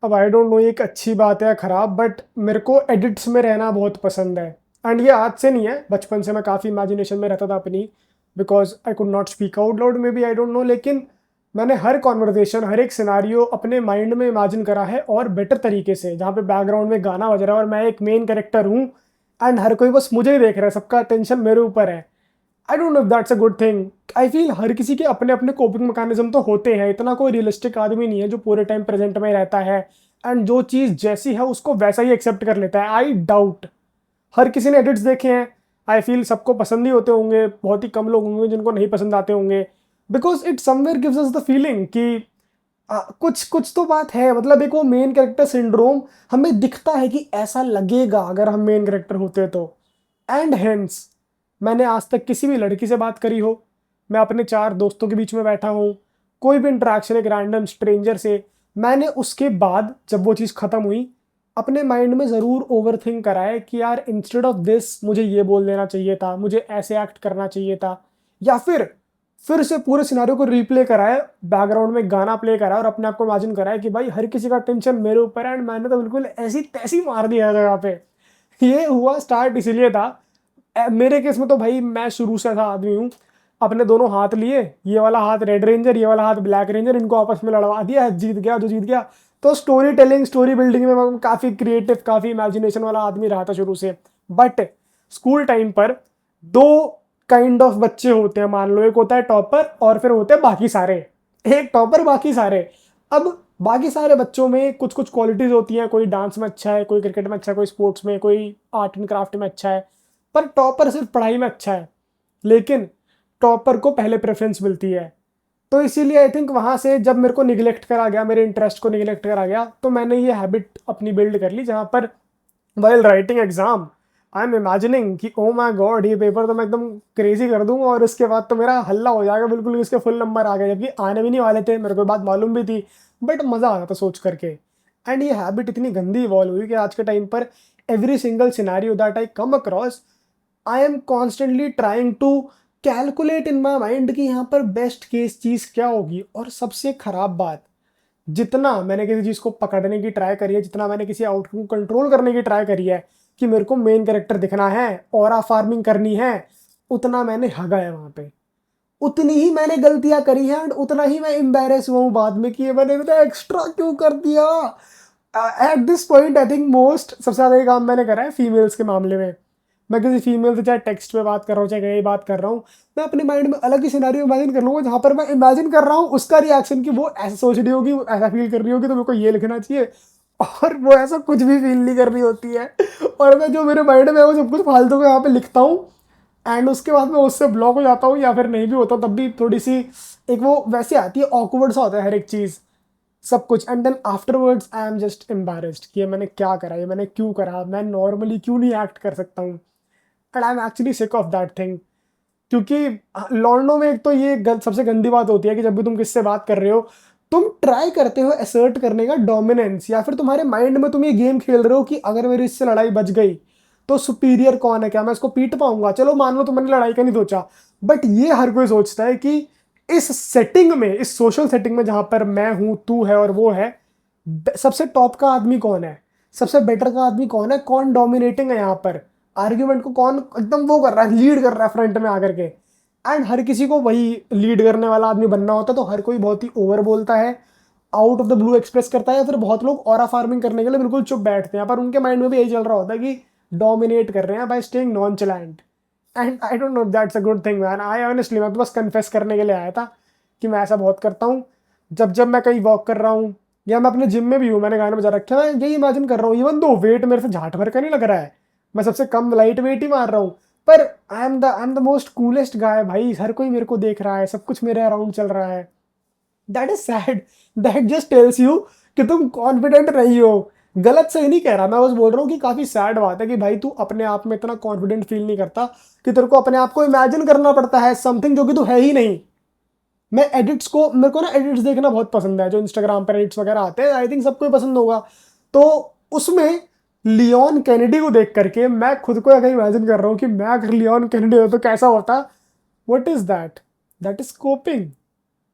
अब आई don't no ये एक अच्छी बात है या खराब, बट मेरे को एडिट्स में रहना बहुत पसंद है। एंड ये आज से नहीं है, बचपन से मैं काफ़ी इमेजिनेशन में रहता था अपनी, because I could not speak out loud may be, I don't no, लेकिन मैंने हर कॉन्वर्जेशन, हर एक सिनारियो अपने माइंड में इमेजिन करा है और बेटर तरीके से, जहाँ पे बैकग्राउंड में गाना बज रहा है और मैं एक मेन कैरेक्टर हूँ एंड हर कोई बस मुझे ही देख रहा है, सबका अटेंशन मेरे ऊपर है। I don't know if that's a good thing. I feel हर किसी के अपने अपने कोपिंग मैकेनिज्म तो होते हैं, इतना कोई रियलिस्टिक आदमी नहीं है जो पूरे टाइम प्रेजेंट में रहता है एंड जो चीज़ जैसी है उसको वैसा ही एक्सेप्ट कर लेता है। आई डाउट हर किसी ने एडिट्स देखे हैं। आई फील सबको पसंद ही होते होंगे, बहुत ही कम लोग होंगे जिनको नहीं पसंद आते होंगे, because it somewhere gives us the feeling कि कुछ कुछ तो बात है, मतलब एक वो मेन कैरेक्टर सिंड्रोम हमें दिखता है कि ऐसा लगेगा अगर हम मेन कैरेक्टर होते तो। एंड हेंस मैंने आज तक किसी भी लड़की से बात करी हो, मैं अपने चार दोस्तों के बीच में बैठा हूँ, कोई भी इंटरेक्शन एक रैंडम स्ट्रेंजर से, मैंने उसके बाद जब वो चीज़ ख़त्म हुई अपने माइंड में ज़रूर ओवर थिंक करा है कि यार इंस्टेड ऑफ दिस मुझे ये बोल देना चाहिए था, मुझे ऐसे एक्ट करना चाहिए था, या फिर से पूरे सिनारियो को रिप्ले करा है, बैकग्राउंड में गाना प्ले करा है और अपने आप को इमेजिन करा है कि भाई हर किसी का टेंशन मेरे ऊपर है एंड मैंने तो बिल्कुल ऐसी तैसी मार दिया है जगह पे। ये हुआ स्टार्ट इसीलिए था, मेरे केस में तो भाई मैं शुरू से ऐसा आदमी हूँ, अपने दोनों हाथ लिए, ये वाला हाथ रेड रेंजर, ये वाला हाथ ब्लैक रेंजर, इनको आपस में लड़वा दिया, जीत गया जो जीत गया। तो स्टोरी टेलिंग, स्टोरी बिल्डिंग में मैं काफ़ी क्रिएटिव, काफ़ी इमेजिनेशन वाला आदमी रहा था शुरू से। बट स्कूल टाइम पर दो काइंड ऑफ बच्चे होते हैं, मान लो, एक होता है टॉपर और फिर होते हैं बाकी सारे। एक टॉपर बाकी सारे। अब बाकी सारे बच्चों में कुछ कुछ क्वालिटीज होती हैं, कोई डांस में अच्छा है, कोई क्रिकेट में अच्छा है, कोई स्पोर्ट्स में, कोई आर्ट एंड क्राफ्ट में अच्छा है, पर टॉपर सिर्फ पढ़ाई में अच्छा है। लेकिन टॉपर को पहले प्रेफरेंस मिलती है। तो इसीलिए आई थिंक वहाँ से जब मेरे को निगलेक्ट करा गया, मेरे इंटरेस्ट को निगलेक्ट करा गया, तो मैंने ये हैबिट अपनी बिल्ड कर ली, जहाँ पर while writing exam I am imagining कि ओ माई गॉड ये पेपर तो मैं एकदम क्रेजी कर दूंगा और उसके बाद तो मेरा हल्ला हो जाएगा बिल्कुल, इसके फुल नंबर आ गए, जबकि आने भी नहीं वाले थे, मेरे को बात मालूम भी थी, बट मज़ा आ रहा था सोच करके। एंड ये हैबिट इतनी गंदी इवॉल्व हुई कि आज के टाइम पर every single scenario that I come across, I am constantly trying to calculate in my mind कि यहाँ पर बेस्ट केस चीज़ क्या होगी। और सबसे खराब बात, जितना मैंने किसी चीज़ को पकड़ने की ट्राई करी है, जितना मैंने किसी आउटकम को कंट्रोल करने की ट्राई करी है कि मेरे को मेन कैरेक्टर दिखना है, ऑरा फार्मिंग करनी है, उतना मैंने हगा है वहाँ पे। उतनी ही मैंने गलतियां करी हैं एंड उतना ही मैं एम्बेरस हुआ हूँ बाद में कि ये मैंने इतना एक्स्ट्रा क्यों कर दिया। At this point I think most सबसे ज़्यादा ये काम मैंने करा है फीमेल्स के मामले में। मैं किसी फीमेल से चाहे टेक्स्ट पे बात कर रहा हूँ, चाहे कहीं बात कर रहा हूँ, मैं अपने माइंड में अलग ही सिनेरियो इमेजिन कर लूँगा, जहाँ पर मैं इमेजिन कर रहा हूँ उसका रिएक्शन कि वो ऐसा सोच रही होगी, वो ऐसा फील कर रही होगी, तो मेरे को ये लिखना चाहिए, और वो ऐसा कुछ भी फील नहीं कर रही होती है। और मैं जो मेरे माइंड में है वो सब कुछ फालतू का यहाँ पे लिखता हूँ एंड उसके बाद मैं उससे ब्लॉक हो जाता हूँ, या फिर नहीं भी होता तब भी थोड़ी सी एक वो वैसे आती है, ऑकवर्ड सा होता है हर एक चीज़, सब कुछ। And then afterwards I am just embarrassed कि ये मैंने क्या करा, ये मैंने क्यों करा, मैं नॉर्मली क्यों नहीं एक्ट कर सकता हूँ। And I am actually sick of that thing. क्योंकि लॉन्डो में एक तो ये सबसे गंदी बात होती है कि जब भी तुम किससे बात कर रहे हो, तुम ट्राई करते हो असर्ट करने का डोमिनेंस, या फिर तुम्हारे माइंड में तुम ये गेम खेल रहे हो कि अगर मेरी इससे लड़ाई बच गई तो सुपीरियर कौन है, क्या मैं इसको पीट पाऊंगा। चलो मान लो तुमने लड़ाई का नहीं सोचा, बट ये हर कोई सोचता है कि इस सेटिंग में, इस सोशल सेटिंग में जहां पर मैं हूं, तू है और वो है, सबसे टॉप का आदमी कौन है, सबसे बेटर का आदमी कौन है, कौन डोमिनेटिंग है यहाँ पर, आर्ग्यूमेंट को कौन एकदम वो कर रहा है, लीड कर रहा है फ्रंट में आकर के। एंड हर किसी को वही लीड करने वाला आदमी बनना होता है, तो हर कोई बहुत ही ओवर बोलता है, out of the blue express करता है, या फिर बहुत लोग ऑरा फार्मिंग करने के लिए बिल्कुल चुप बैठते हैं, पर उनके माइंड में भी यही चल रहा होता है कि डोमिनेट कर रहे हैं by staying nonchalant. And I don't know that's a good thing man. I honestly मैं तो बस कन्फेस करने के लिए आया था कि मैं ऐसा बहुत करता हूँ। जब जब मैं कहीं वॉक कर रहा हूँ या मैं अपने जिम में भी हूँ, मैंने गाने बजा रखे हैं, मैं यही इमेजिन कर रहा हूँ, इवन दो वेट मेरे से झाट भर का नहीं लग रहा है, मैं सबसे कम लाइट वेट ही मार रहा हूँ, पर I am the most coolest guy भाई, हर कोई मेरे को देख रहा है, सब कुछ मेरे अराउंड चल रहा है। That is sad. That just tells you कि तुम कॉन्फिडेंट नहीं हो। गलत सही नहीं कह रहा, मैं बस बोल रहा हूँ कि काफी सैड बात है कि भाई तू अपने आप में इतना कॉन्फिडेंट फील नहीं करता, कि तेरे को अपने आप को इमेजिन करना पड़ता है समथिंग जो कि तू है ही नहीं। मैं एडिट्स को, मेरे को ना एडिट्स देखना बहुत पसंद है, जो इंस्टाग्राम पर एडिट्स वगैरह आते हैं, आई थिंक सबको ही पसंद होगा। तो उसमें लियोन कैनेडी को देख करके मैं खुद को अगर इमेजिन कर रहा हूँ कि मैं अगर लियोन कैनेडी हो तो कैसा होता। What is that? That is coping.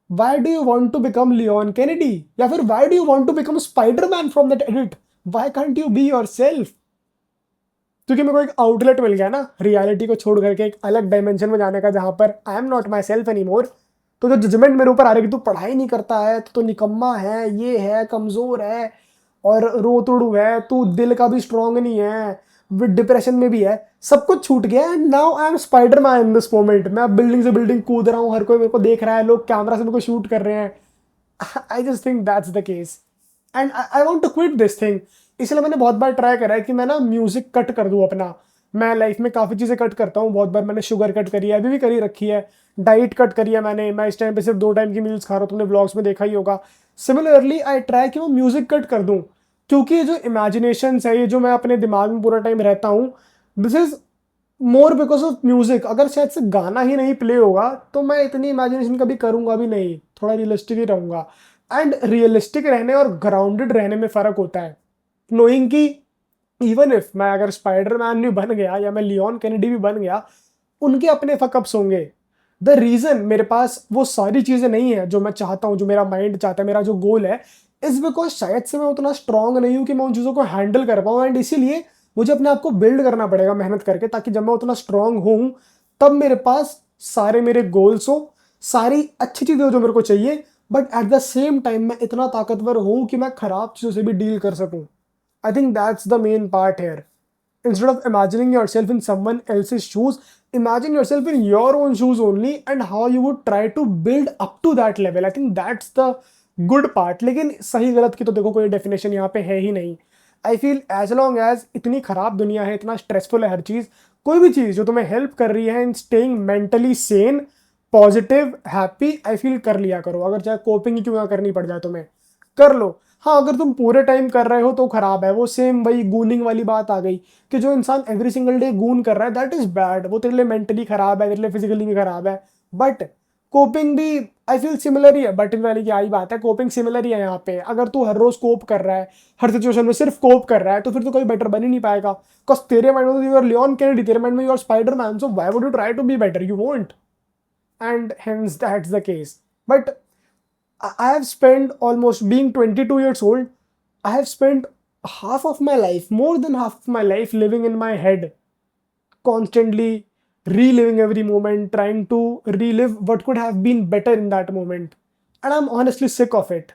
Why do you want to become Leon Kennedy, या फिर why do you want to become Spiderman from that edit, why can't you be yourself? क्योंकि मेरे को एक आउटलेट मिल गया ना reality को छोड़ करके एक अलग डायमेंशन में जाने का, जहां पर I am not my self any more. तो जो जजमेंट मेरे ऊपर आ रही है कि तू पढ़ाई नहीं करता है तो निकम्मा है, ये है, कमजोर है और रोतड़ू है, तू दिल का भी स्ट्रांग नहीं है, विद डिप्रेशन में भी है, सब कुछ छूट गया and now I am Spiderman in this moment. मैं बिल्डिंग से बिल्डिंग कूद रहा हूँ, हर कोई मेरे को देख रहा है, लोग कैमरा से मेरे को शूट कर रहे हैं। I just think that's the case and I want to quit this thing. इसलिए मैंने बहुत बार ट्राई करा है कि मैं ना म्यूजिक कट कर दूं अपना। मैं लाइफ में काफ़ी चीज़ें कट करता हूँ, बहुत बार मैंने शुगर कट करी है, अभी भी करी रखी है, डाइट कट करी है मैंने, मैं इस टाइम पे सिर्फ 2 टाइम की मील्स खा रहा हूँ, तुमने व्लॉग्स में देखा ही होगा। सिमिलरली आई ट्राई कि मैं म्यूजिक कट कर दूँ, क्योंकि ये जो इमेजिनेशन है, ये जो मैं अपने दिमाग में पूरा टाइम रहता हूँ, this is more because of music. अगर शायद से गाना ही नहीं प्ले होगा तो मैं इतनी इमेजिनेशन कभी करूंगा भी नहीं, थोड़ा रियलिस्टिक ही रहूंगा। एंड रियलिस्टिक रहने और ग्राउंडेड रहने में फ़र्क होता है। नोइंग कि इवन इफ मैं अगर स्पाइडरमैन भी बन गया या मैं लियोन कैनेडी भी बन गया, उनके अपने फकअप्स होंगे। द रीजन मेरे पास वो सारी चीजें नहीं है जो मैं चाहता हूँ, जो मेरा माइंड चाहता है, मेरा जो गोल है, इज बिकॉज शायद से मैं उतना स्ट्रांग नहीं हूँ कि मैं उन चीज़ों को हैंडल कर पाऊँ। एंड इसीलिए मुझे अपने आप को बिल्ड करना पड़ेगा मेहनत करके, ताकि जब मैं उतना स्ट्रांग हूँ तब मेरे पास सारे मेरे गोल्स हो, सारी अच्छी चीज़ें हो जो मेरे को चाहिए, but at the same time मैं इतना ताकतवर हूँ कि मैं खराब चीज़ों से भी डील कर सकूँ। I think that's the main part here. Instead of imagining yourself in someone else's shoes, imagine yourself in your own shoes only and how you would try to build up to that level. I think that's the good part. लेकिन सही गलत की तो देखो कोई definition यहाँ पे है ही नहीं। I feel as long as इतनी खराब दुनिया है, इतना स्ट्रेसफुल है हर चीज़, कोई भी चीज़ जो तुम्हें हेल्प कर रही है इन staying mentally Sen, positive, happy, I feel कर लिया करो। अगर चाहे कोपिंग ही क्यों ना करनी पड़ जाए तुम्हें, कर लो। हाँ, अगर तुम पूरे टाइम कर रहे हो तो खराब है, वो सेम वही गूनिंग वाली बात आ गई कि जो इंसान एवरी सिंगल डे गून कर रहा है दैट इज बैड, वो तेरे लिए मेंटली खराब है, तेरे लिए फिजिकली भी खराब है। बट कोपिंग भी आई फील सिमिलर ही है, बट वाली की आई बात है, कोपिंग सिमिलर ही है यहाँ पे। अगर तू हर रोज कोप कर रहा है, हर सिचुएशन में सिर्फ कोप कर रहा है, तो फिर तो कोई बेटर बन ही नहीं पाएगा। बिकॉज तेरे माइंड में तो यू आर लियोन कैनेडी, तेरे माइंड में you are Spiderman, so why would you try to be better? You won't. And hence that's the case. But I have spent almost, being 22 years old, I have spent half of my life, more than half of my life, living in my head, constantly reliving every moment, trying to relive what could have been better in that moment. And I'm honestly sick of it.